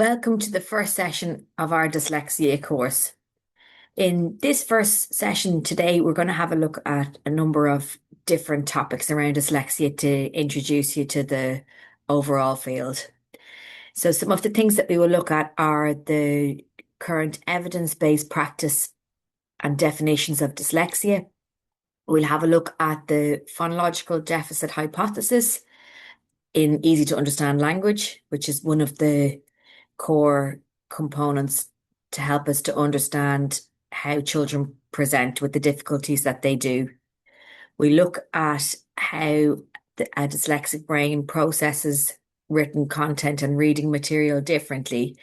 Welcome to the first session of our dyslexia course. In this first session today, we're going to have a look at a number of different topics around dyslexia to introduce you to the overall field. So some of the things that we will look at are the current evidence-based practice and definitions of dyslexia. We'll have a look at the phonological deficit hypothesis in easy to understand language, which is one of the core components to help us to understand how children present with the difficulties that they do. We look at how a dyslexic brain processes written content and reading material differently.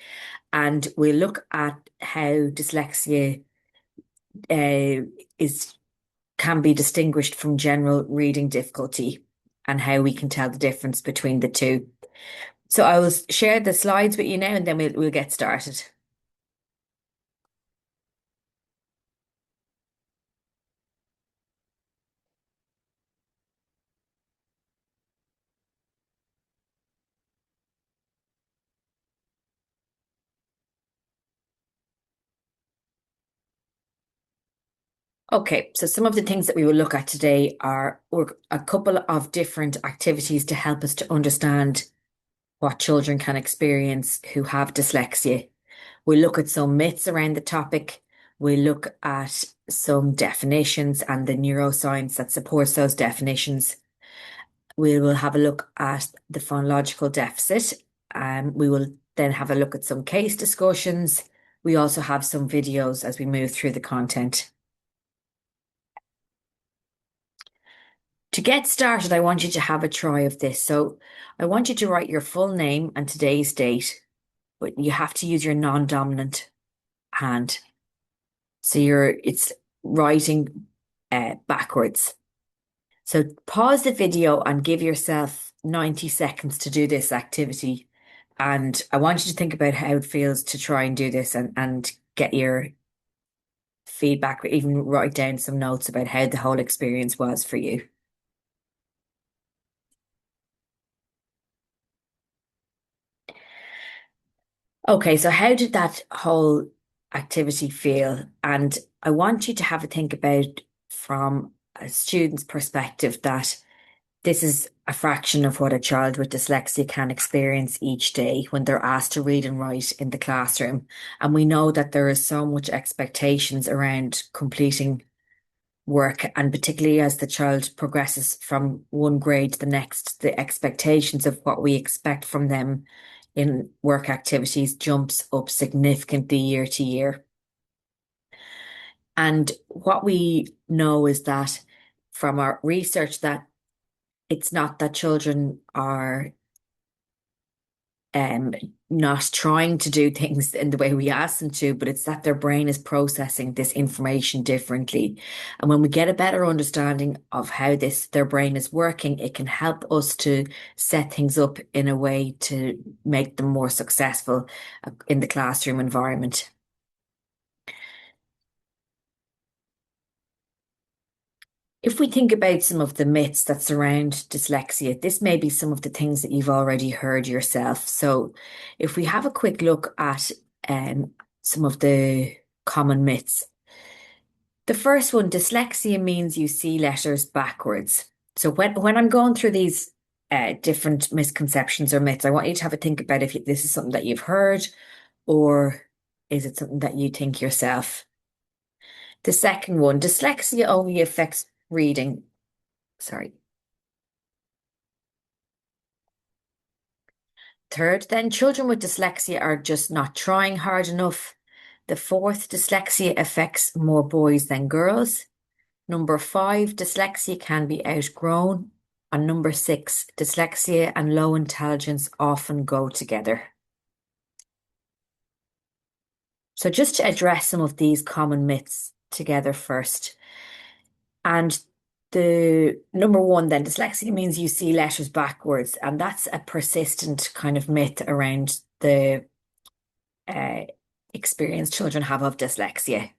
And we look at how dyslexia can be distinguished from general reading difficulty and how we can tell the difference between the two. So I will share the slides with you now and then we'll get started. Okay, so some of the things that we will look at today are a couple of different activities to help us to understand what children can experience who have dyslexia. We'll look at some myths around the topic. We'll look at some definitions and the neuroscience that supports those definitions. We will have a look at the phonological deficit. We will then have a look at some case discussions. We also have some videos as we move through the content. To get started, I want you to have a try of this. So I want you to write your full name and today's date, but you have to use your non-dominant hand. So it's writing backwards. So pause the video and give yourself 90 seconds to do this activity. And I want you to think about how it feels to try and do this and get your feedback, or even write down some notes about how the whole experience was for you. Okay, so how did that whole activity feel? And I want you to have a think about from a student's perspective that this is a fraction of what a child with dyslexia can experience each day when they're asked to read and write in the classroom. And we know that there is so much expectations around completing work, and particularly as the child progresses from one grade to the next, the expectations of what we expect from them in work activities jumps up significantly year to year. And what we know is that from our research that it's not that children are not trying to do things in the way we ask them to, but it's that their brain is processing this information differently. And when we get a better understanding of how their brain is working, it can help us to set things up in a way to make them more successful in the classroom environment. If we think about some of the myths that surround dyslexia, this may be some of the things that you've already heard yourself. So if we have a quick look at some of the common myths. The first one, dyslexia means you see letters backwards. So when I'm going through these different misconceptions or myths, I want you to have a think about if this is something that you've heard or is it something that you think yourself. The second one, dyslexia only affects reading. Sorry. Third, then children with dyslexia are just not trying hard enough. The fourth, dyslexia affects more boys than girls. Number 5, dyslexia can be outgrown. And number 6, dyslexia and low intelligence often go together. So just to address some of these common myths together first. And the number 1 then, dyslexia means you see letters backwards. And that's a persistent kind of myth around the experience children have of dyslexia.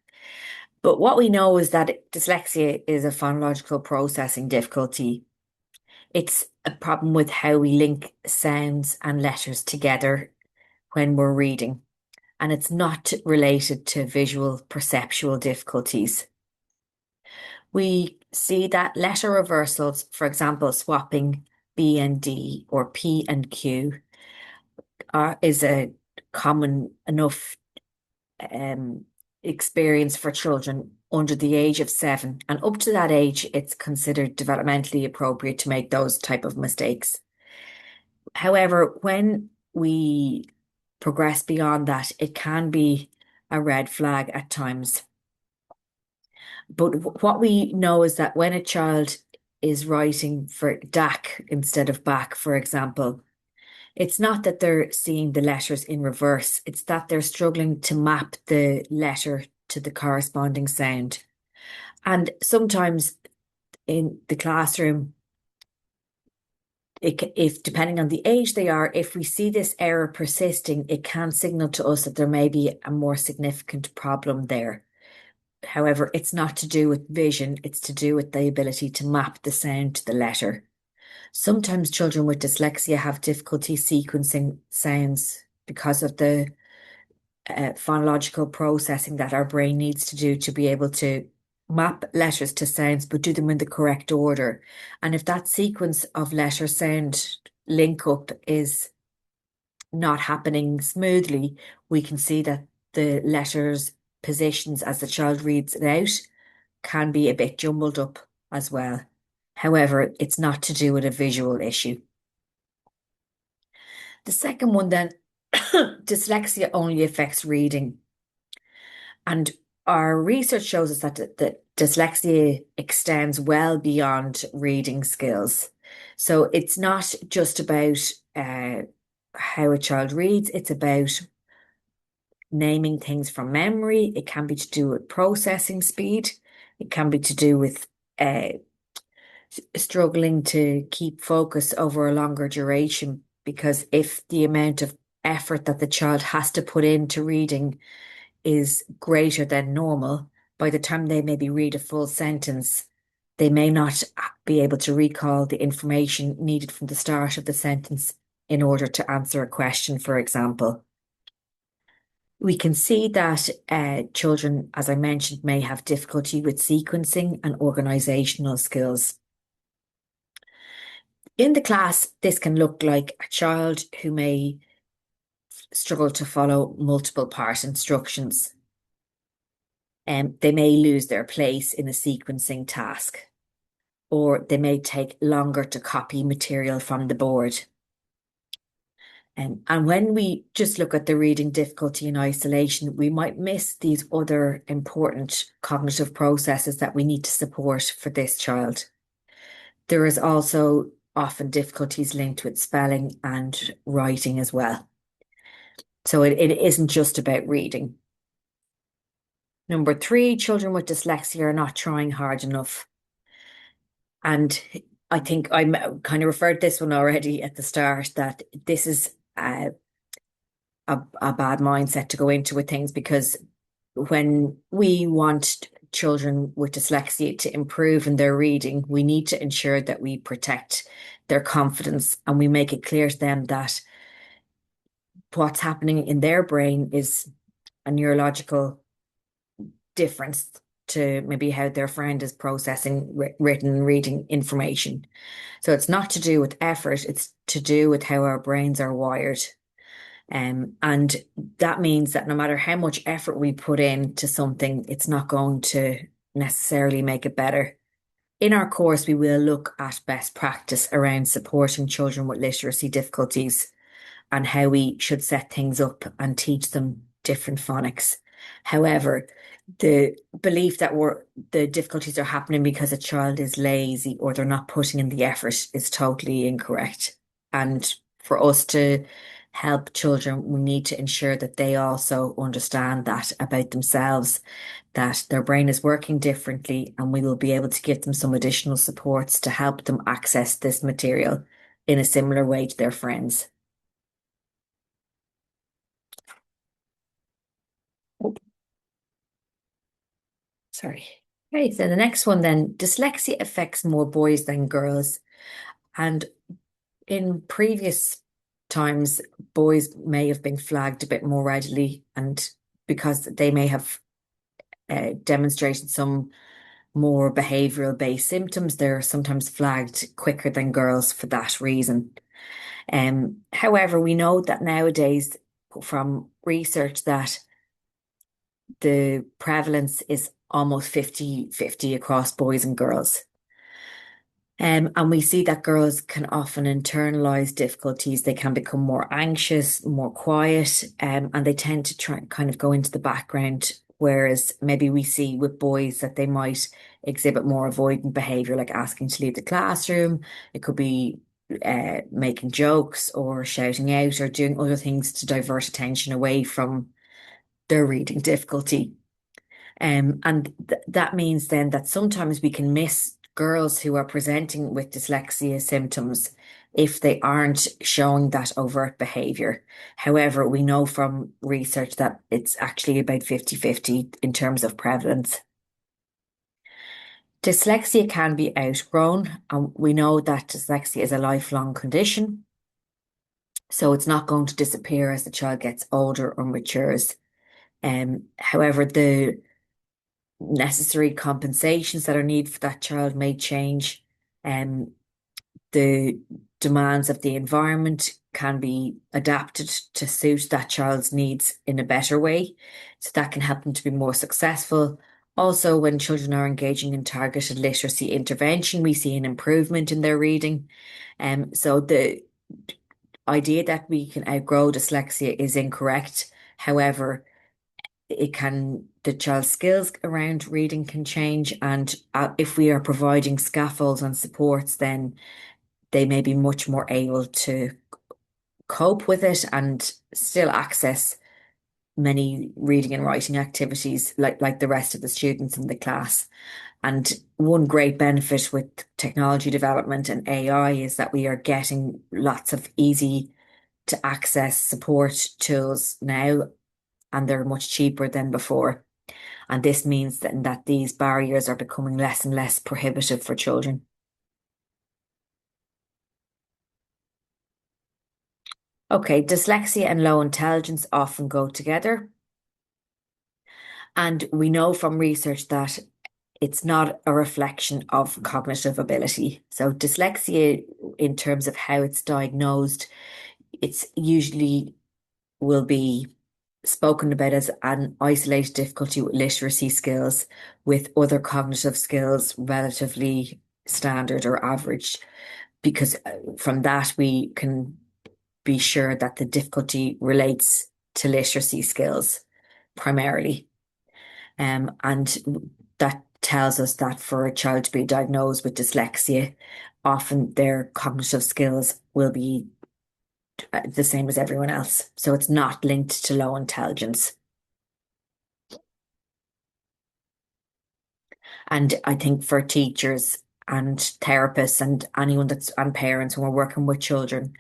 But what we know is that dyslexia is a phonological processing difficulty. It's a problem with how we link sounds and letters together when we're reading, and it's not related to visual perceptual difficulties. We see that letter reversals, for example, swapping B and D or P and Q, is a common enough um, experience for children under the age of 7. And up to that age, it's considered developmentally appropriate to make those type of mistakes. However, when we progress beyond that, it can be a red flag at times. But what we know is that when a child is writing for DAC instead of back, for example, it's not that they're seeing the letters in reverse, it's that they're struggling to map the letter to the corresponding sound. And sometimes in the classroom, if depending on the age they are, if we see this error persisting, it can signal to us that there may be a more significant problem there. However, it's not to do with vision, it's to do with the ability to map the sound to the letter. Sometimes children with dyslexia have difficulty sequencing sounds because of the phonological processing that our brain needs to do to be able to map letters to sounds, but do them in the correct order. And if that sequence of letter sound link up is not happening smoothly, we can see that the letters positions as the child reads it out can be a bit jumbled up as well. However, it's not to do with a visual issue. The second one then, dyslexia only affects reading. And our research shows us that dyslexia extends well beyond reading skills. So it's not just about how a child reads, it's about naming things from memory. It can be to do with processing speed. It can be to do with struggling to keep focus over a longer duration, because if the amount of effort that the child has to put into reading is greater than normal, by the time they maybe read a full sentence, they may not be able to recall the information needed from the start of the sentence in order to answer a question, for example. We can see that children, as I mentioned, may have difficulty with sequencing and organizational skills. In the class, this can look like a child who may struggle to follow multiple part instructions. They may lose their place in a sequencing task, or they may take longer to copy material from the board. And when we just look at the reading difficulty in isolation, we might miss these other important cognitive processes that we need to support for this child. There is also often difficulties linked with spelling and writing as well. So it isn't just about reading. Number 3, children with dyslexia are not trying hard enough. And I think I kind of referred this one already at the start, that this is a bad mindset to go into with things, because when we want children with dyslexia to improve in their reading, we need to ensure that we protect their confidence and we make it clear to them that what's happening in their brain is a neurological difference to maybe how their friend is processing written and reading information. So it's not to do with effort, it's to do with how our brains are wired. And that means that no matter how much effort we put into something, it's not going to necessarily make it better. In our course, we will look at best practice around supporting children with literacy difficulties and how we should set things up and teach them different phonics. However, the belief that the difficulties are happening because a child is lazy or they're not putting in the effort is totally incorrect. And for us to help children, we need to ensure that they also understand that about themselves, that their brain is working differently, and we will be able to give them some additional supports to help them access this material in a similar way to their friends. Oh, sorry. Okay, so the next one then, dyslexia affects more boys than girls. And in previous times boys may have been flagged a bit more readily, and because they may have demonstrated some more behavioral based symptoms, they're sometimes flagged quicker than girls for that reason. However, we know that nowadays from research that the prevalence is almost 50-50 across boys and girls. And we see that girls can often internalize difficulties. They can become more anxious, more quiet, and they tend to try kind of go into the background. Whereas maybe we see with boys that they might exhibit more avoidant behavior, like asking to leave the classroom. It could be making jokes or shouting out or doing other things to divert attention away from their reading difficulty. And that means then that sometimes we can miss girls who are presenting with dyslexia symptoms if they aren't showing that overt behavior. However, we know from research that it's actually about 50-50 in terms of prevalence. Dyslexia can be outgrown, and we know that dyslexia is a lifelong condition. So it's not going to disappear as the child gets older or matures. However, the necessary compensations that are needed for that child may change. The demands of the environment can be adapted to suit that child's needs in a better way. So that can help them to be more successful. Also, when children are engaging in targeted literacy intervention, we see an improvement in their reading. So the idea that we can outgrow dyslexia is incorrect. However, the child's skills around reading can change, and if we are providing scaffolds and supports, then they may be much more able to cope with it and still access many reading and writing activities like the rest of the students in the class. And one great benefit with technology development and AI is that we are getting lots of easy to access support tools now, and they're much cheaper than before. And this means that these barriers are becoming less and less prohibitive for children. Okay, dyslexia and low intelligence often go together. And we know from research that it's not a reflection of cognitive ability. So dyslexia, in terms of how it's diagnosed, it's usually will be spoken about as an isolated difficulty with literacy skills, with other cognitive skills relatively standard or average, because from that we can be sure that the difficulty relates to literacy skills primarily. And that tells us that for a child to be diagnosed with dyslexia, often their cognitive skills will be the same as everyone else. So it's not linked to low intelligence. And I think for teachers and therapists and anyone and parents when we're working with children,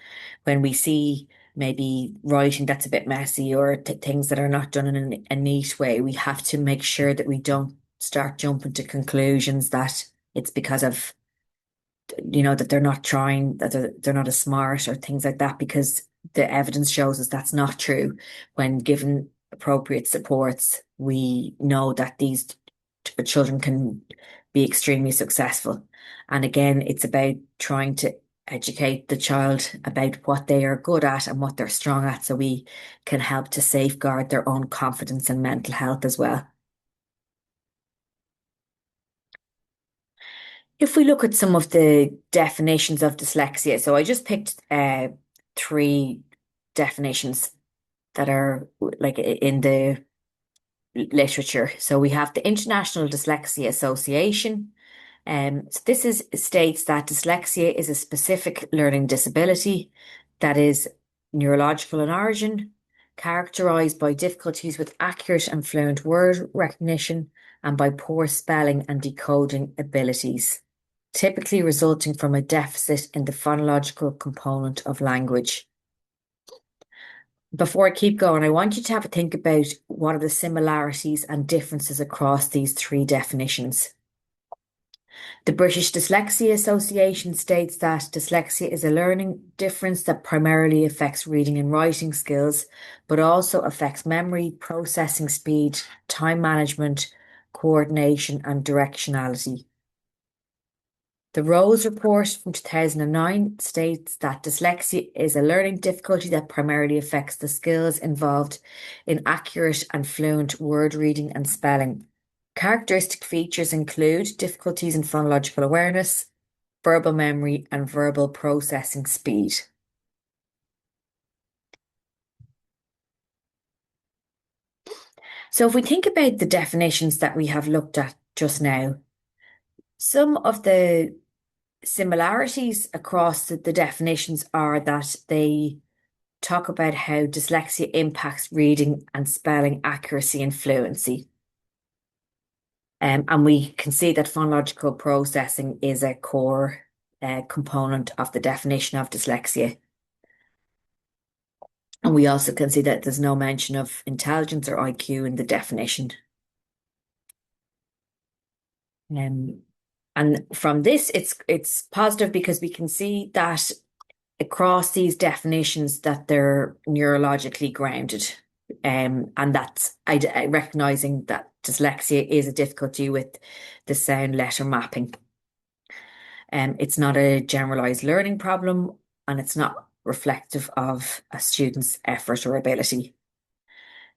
when we see maybe writing that's a bit messy or things that are not done in a neat way, we have to make sure that we don't start jumping to conclusions that it's because of, that they're not trying, that they're not as smart or things like that, because the evidence shows us that's not true. When given appropriate supports, we know that these children can be extremely successful. And again, it's about trying to educate the child about what they are good at and what they're strong at, so we can help to safeguard their own confidence and mental health as well. If we look at some of the definitions of dyslexia, so I just picked three definitions that are like in the literature. So we have the International Dyslexia Association. So states that dyslexia is a specific learning disability that is neurological in origin, characterized by difficulties with accurate and fluent word recognition and by poor spelling and decoding abilities, typically resulting from a deficit in the phonological component of language. Before I keep going, I want you to have a think about what are the similarities and differences across these three definitions. The British Dyslexia Association states that dyslexia is a learning difference that primarily affects reading and writing skills, but also affects memory, processing speed, time management, coordination, and directionality. The Rose Report from 2009 states that dyslexia is a learning difficulty that primarily affects the skills involved in accurate and fluent word reading and spelling. Characteristic features include difficulties in phonological awareness, verbal memory, and verbal processing speed. So if we think about the definitions that we have looked at just now, some of the similarities across the definitions are that they talk about how dyslexia impacts reading and spelling accuracy and fluency. And we can see that phonological processing is a core component of the definition of dyslexia. And we also can see that there's no mention of intelligence or IQ in the definition. And from this, it's positive because we can see that across these definitions that they're neurologically grounded. And that's recognizing that dyslexia is a difficulty with the sound letter mapping. It's not a generalized learning problem, and it's not reflective of a student's effort or ability.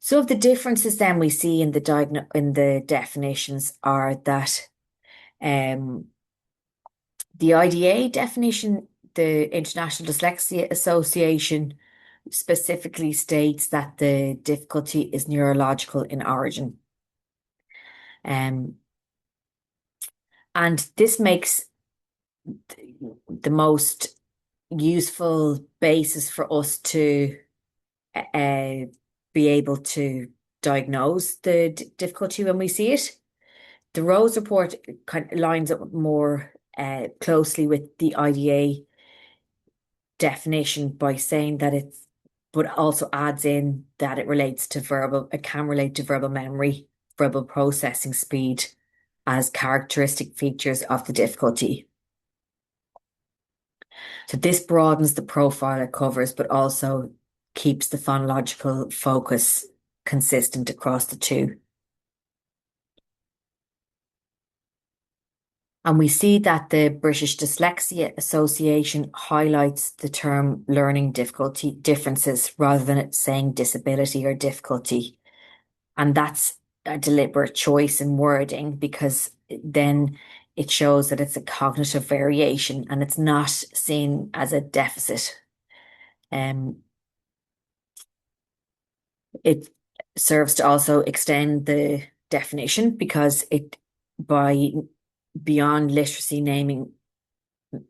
So of the differences then we see in the definitions are that the IDA definition, the International Dyslexia Association, specifically states that the difficulty is neurological in origin. And this makes the most useful basis for us to be able to diagnose the difficulty when we see it. The Rose Report kind of lines up more closely with the IDA definition by saying that but also adds in that it can relate to verbal memory, verbal processing speed as characteristic features of the difficulty. So this broadens the profile it covers, but also keeps the phonological focus consistent across the two. And we see that the British Dyslexia Association highlights the term learning difficulty differences rather than it saying disability or difficulty. And that's a deliberate choice in wording because then it shows that it's a cognitive variation and it's not seen as a deficit. It serves to also extend the definition because beyond literacy, naming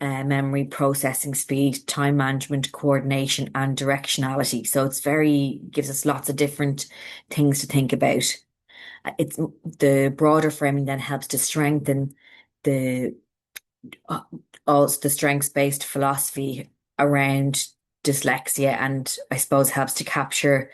memory, processing speed, time management, coordination, and directionality. So gives us lots of different things to think about. It's the broader framing then helps to strengthen also the strengths-based philosophy around dyslexia, and I suppose helps to capture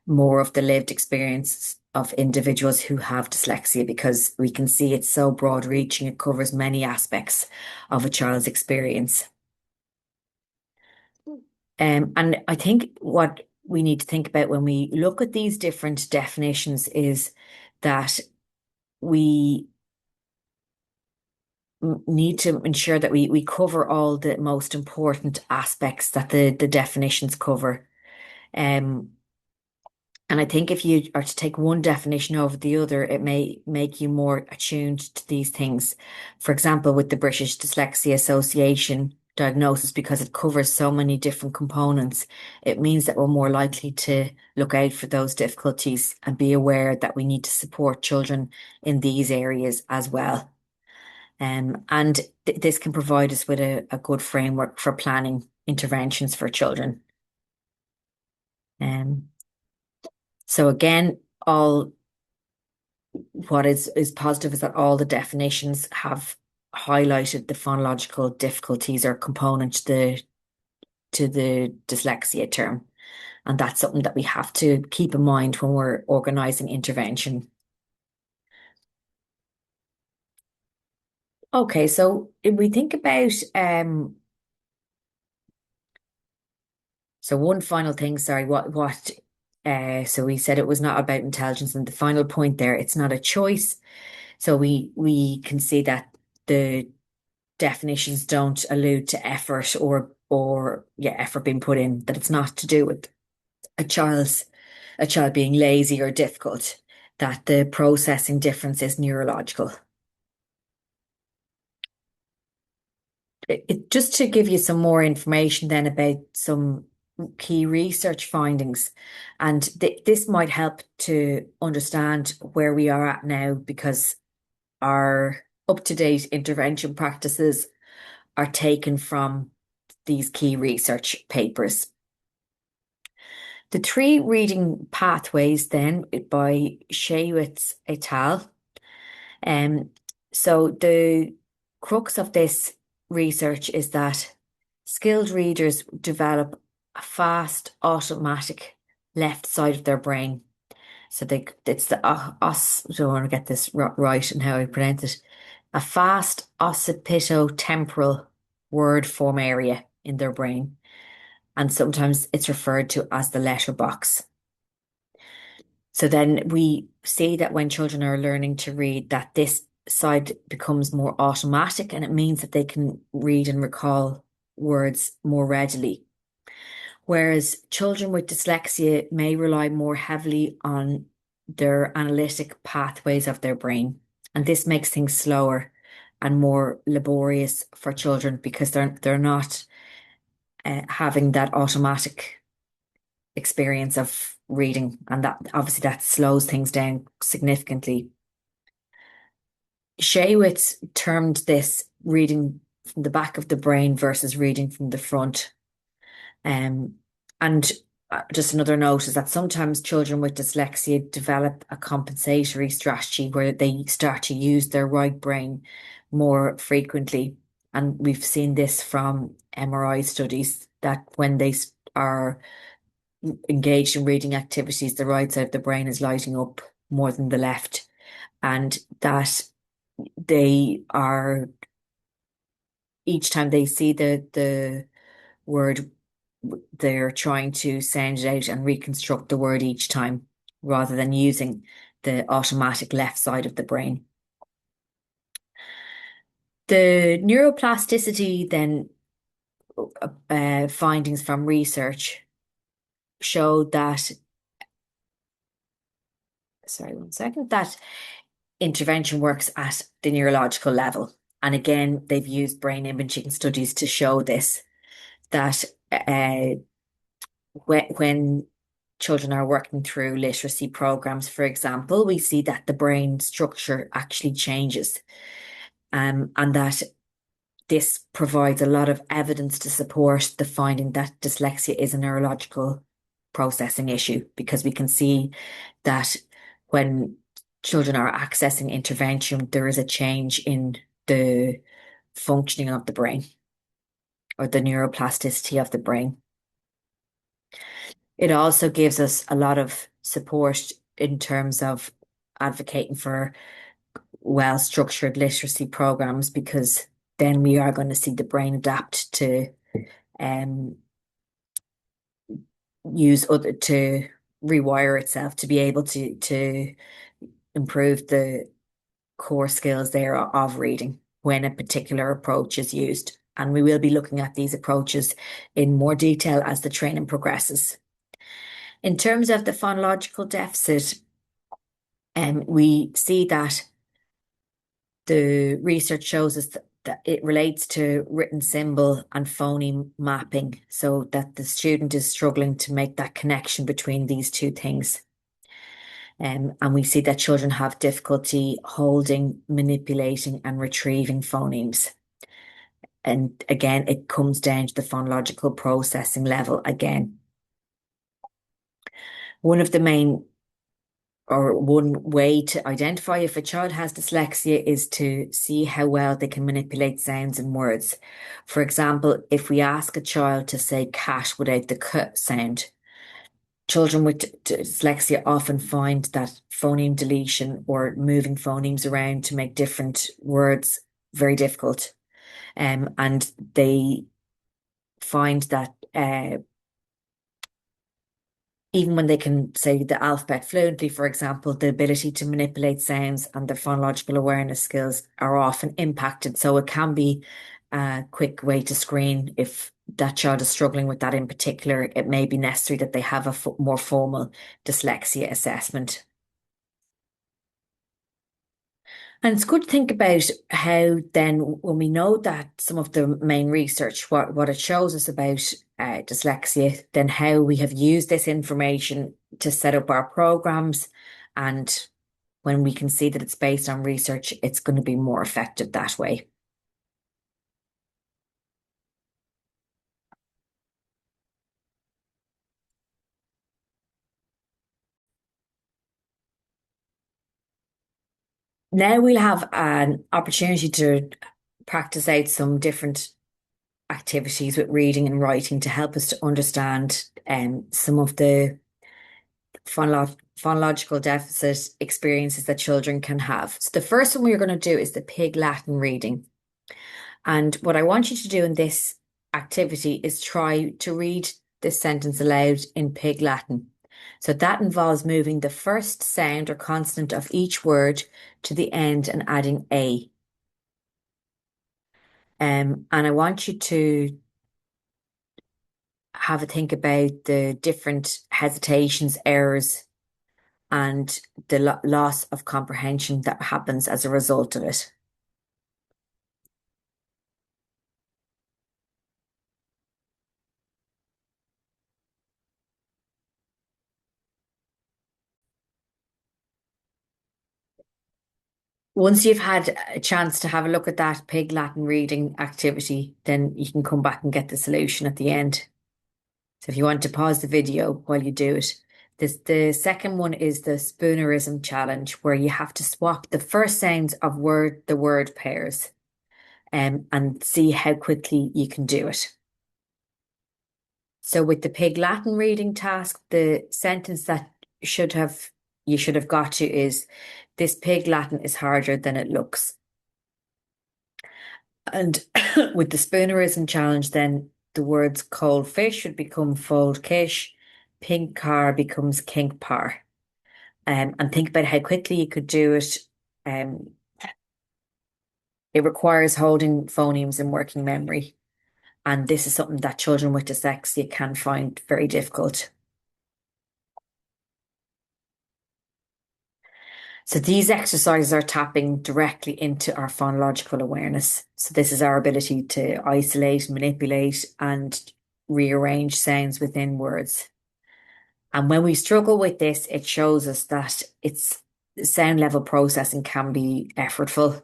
more of the lived experience of individuals who have dyslexia because we can see it's so broad reaching. It covers many aspects of a child's experience. And I think what we need to think about when we look at these different definitions is that we need to ensure that we cover all the most important aspects that the definitions cover. And I think if you are to take one definition over the other, it may make you more attuned to these things. For example, with the British Dyslexia Association diagnosis, because it covers so many different components, it means that we're more likely to look out for those difficulties and be aware that we need to support children in these areas as well. And this can provide us with a good framework for planning interventions for children. So again, what is positive is that all the definitions have highlighted the phonological difficulties or component to the dyslexia term. And that's something that we have to keep in mind when we're organising intervention. Okay, so if we think about so one final thing, sorry, so we said it was not about intelligence, and the final point there, it's not a choice. So we can see that the definitions don't allude to effort or yeah, effort being put in, that it's not to do with a child's a child being lazy or difficult, that the processing difference is neurological. Just to give you some more information then about some key research findings, and this might help to understand where we are at now because our up-to-date intervention practices are taken from these key research papers. The three reading pathways then by Shaywitz et al. Um, so the crux of this research is that skilled readers develop a fast automatic left side of their brain. So it's the os. I don't want to get this right and how I pronounce it. A fast occipitotemporal word form area in their brain, and sometimes it's referred to as the letterbox. So then we see that when children are learning to read, that this side becomes more automatic, and it means that they can read and recall words more readily. Whereas children with dyslexia may rely more heavily on their analytic pathways of their brain. And this makes things slower and more laborious for children because they're not having that automatic experience of reading, and that obviously that slows things down significantly. Shaywitz termed this reading from the back of the brain versus reading from the front. And just another note is that sometimes children with dyslexia develop a compensatory strategy where they start to use their right brain more frequently. And we've seen this from MRI studies that when they are engaged in reading activities, the right side of the brain is lighting up more than the left, and that they are each time they see the word, they're trying to sound it out and reconstruct the word each time rather than using the automatic left side of the brain. The neuroplasticity then findings from research showed that, sorry, one second, that intervention works at the neurological level. And again, they've used brain imaging studies to show this, that when children are working through literacy programs, for example, we see that the brain structure actually changes, and that this provides a lot of evidence to support the finding that dyslexia is a neurological processing issue, because we can see that when children are accessing intervention, there is a change in the functioning of the brain or the neuroplasticity of the brain. It also gives us a lot of support in terms of advocating for well-structured literacy programs, because then we are going to see the brain adapt to um, use other to rewire itself to be able to improve the core skills there of reading when a particular approach is used. And we will be looking at these approaches in more detail as the training progresses. In terms of the phonological deficit, we see that the research shows us that it relates to written symbol and phoneme mapping, so that the student is struggling to make that connection between these two things. And we see that children have difficulty holding, manipulating, and retrieving phonemes. And again, it comes down to the phonological processing level again. One of the main, or one way to identify if a child has dyslexia is to see how well they can manipulate sounds and words. For example, if we ask a child to say cat without the k sound, children with dyslexia often find that phoneme deletion or moving phonemes around to make different words very difficult. And they find that even when they can say the alphabet fluently, for example, the ability to manipulate sounds and their phonological awareness skills are often impacted. So it can be a quick way to screen if that child is struggling with that in particular. It may be necessary that they have a more formal dyslexia assessment. And it's good to think about how then, when we know that some of the main research, what it shows us about dyslexia, then how we have used this information to set up our programs. And when we can see that it's based on research, it's going to be more effective that way. Now we'll have an opportunity to practice out some different activities with reading and writing to help us to understand some of the phonological deficit experiences that children can have. So the first one we're going to do is the Pig Latin reading. And what I want you to do in this activity is try to read this sentence aloud in Pig Latin. So that involves moving the first sound or consonant of each word to the end and adding a. And I want you to have a think about the different hesitations, errors, and the loss of comprehension that happens as a result of it. Once you've had a chance to have a look at that Pig Latin reading activity, then you can come back and get the solution at the end. So if you want to pause the video while you do it. The second one is the spoonerism challenge, where you have to swap the first sounds of the word pairs, and see how quickly you can do it. So with the Pig Latin reading task, the sentence that you should have got to is, "This Pig Latin is harder than it looks." And with the spoonerism challenge, then the words cold fish should become fold kish, pink car becomes kink par. And think about how quickly you could do it. It requires holding phonemes in working memory. And this is something that children with dyslexia can find very difficult. So these exercises are tapping directly into our phonological awareness. So this is our ability to isolate, manipulate, and rearrange sounds within words. And when we struggle with this, it shows us that it's sound level processing can be effortful,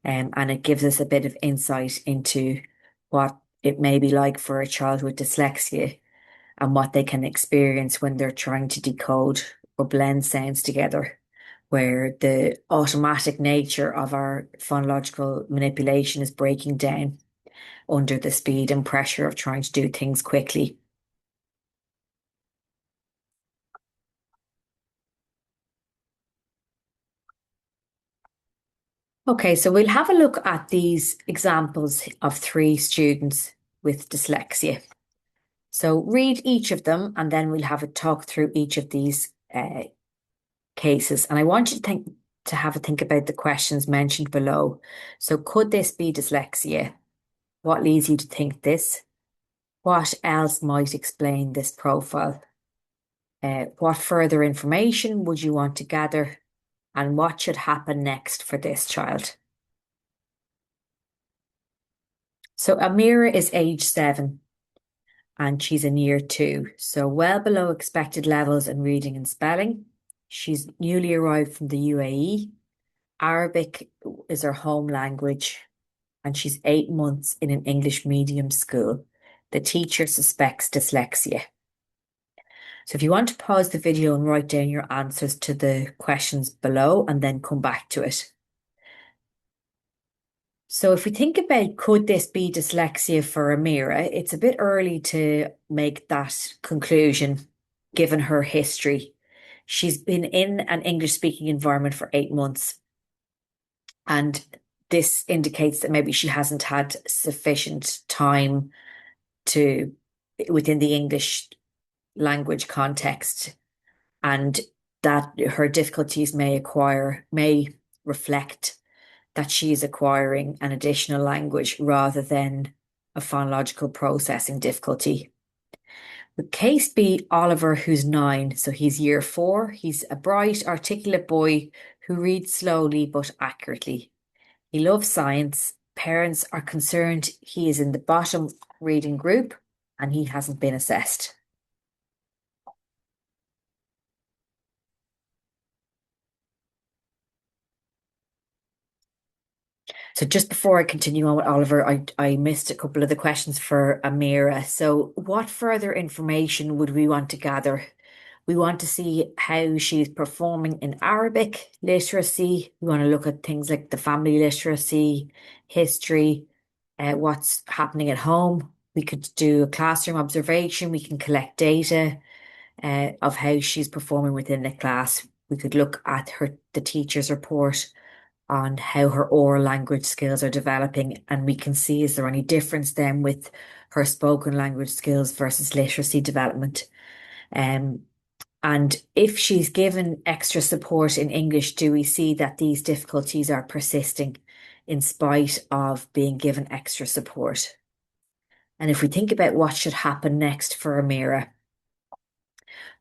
and it gives us a bit of insight into what it may be like for a child with dyslexia and what they can experience when they're trying to decode or blend sounds together, where the automatic nature of our phonological manipulation is breaking down under the speed and pressure of trying to do things quickly. Okay, so we'll have a look at these examples of 3 students with dyslexia. So read each of them and then we'll have a talk through each of these cases. And I want you to have a think about the questions mentioned below. So could this be dyslexia? What leads you to think this? What else might explain this profile? What further information would you want to gather? And what should happen next for this child? So Amira is age 7 and she's in year 2. So well below expected levels in reading and spelling. She's newly arrived from the UAE. Arabic is her home language and she's 8 months in an English medium school. The teacher suspects dyslexia. So if you want to pause the video and write down your answers to the questions below and then come back to it. So if we think about could this be dyslexia for Amira, it's a bit early to make that conclusion given her history. She's been in an English speaking environment for 8 months and this indicates that maybe she hasn't had sufficient time to within the English language context, and that her difficulties may reflect that she is acquiring an additional language rather than a phonological processing difficulty. With case B, Oliver, who's 9, so he's year 4. He's a bright, articulate boy who reads slowly but accurately. He loves science. Parents are concerned he is in the bottom reading group and he hasn't been assessed. So just before I continue on with Oliver, I missed a couple of the questions for Amira. So what further information would we want to gather? We want to see how she's performing in Arabic literacy. We want to look at things like the family literacy, history, what's happening at home. We could do a classroom observation. We can collect data of how she's performing within the class. We could look at the teacher's report on how her oral language skills are developing, and we can see is there any difference then with her spoken language skills versus literacy development. And if she's given extra support in English, do we see that these difficulties are persisting in spite of being given extra support? And if we think about what should happen next for Amira,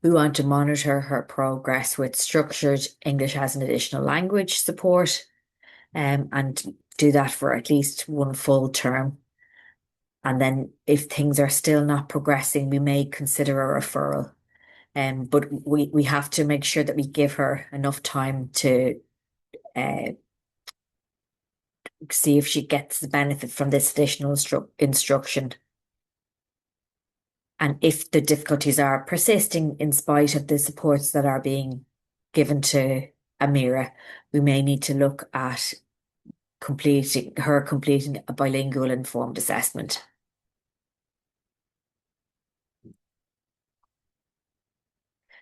we want to monitor her progress with structured English as an additional language support, and do that for at least one full term. And then if things are still not progressing, we may consider a referral. But we have to make sure that we give her enough time to see if she gets the benefit from this additional instruction. And if the difficulties are persisting in spite of the supports that are being given to Amira, we may need to look at completing a bilingual informed assessment.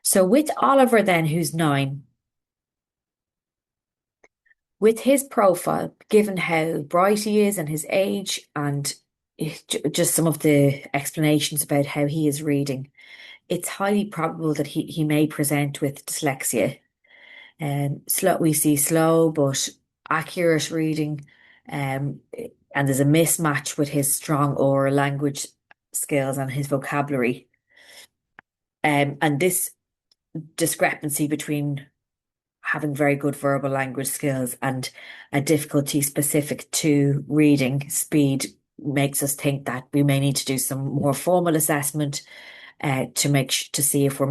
So with Oliver then, who's 9, with his profile, given how bright he is and his age and just some of the explanations about how he is reading, it's highly probable that he may present with dyslexia. We see slow but accurate reading, and there's a mismatch with his strong oral language skills and his vocabulary. And this discrepancy between having very good verbal language skills and a difficulty specific to reading speed makes us think that we may need to do some more formal assessment to see if we're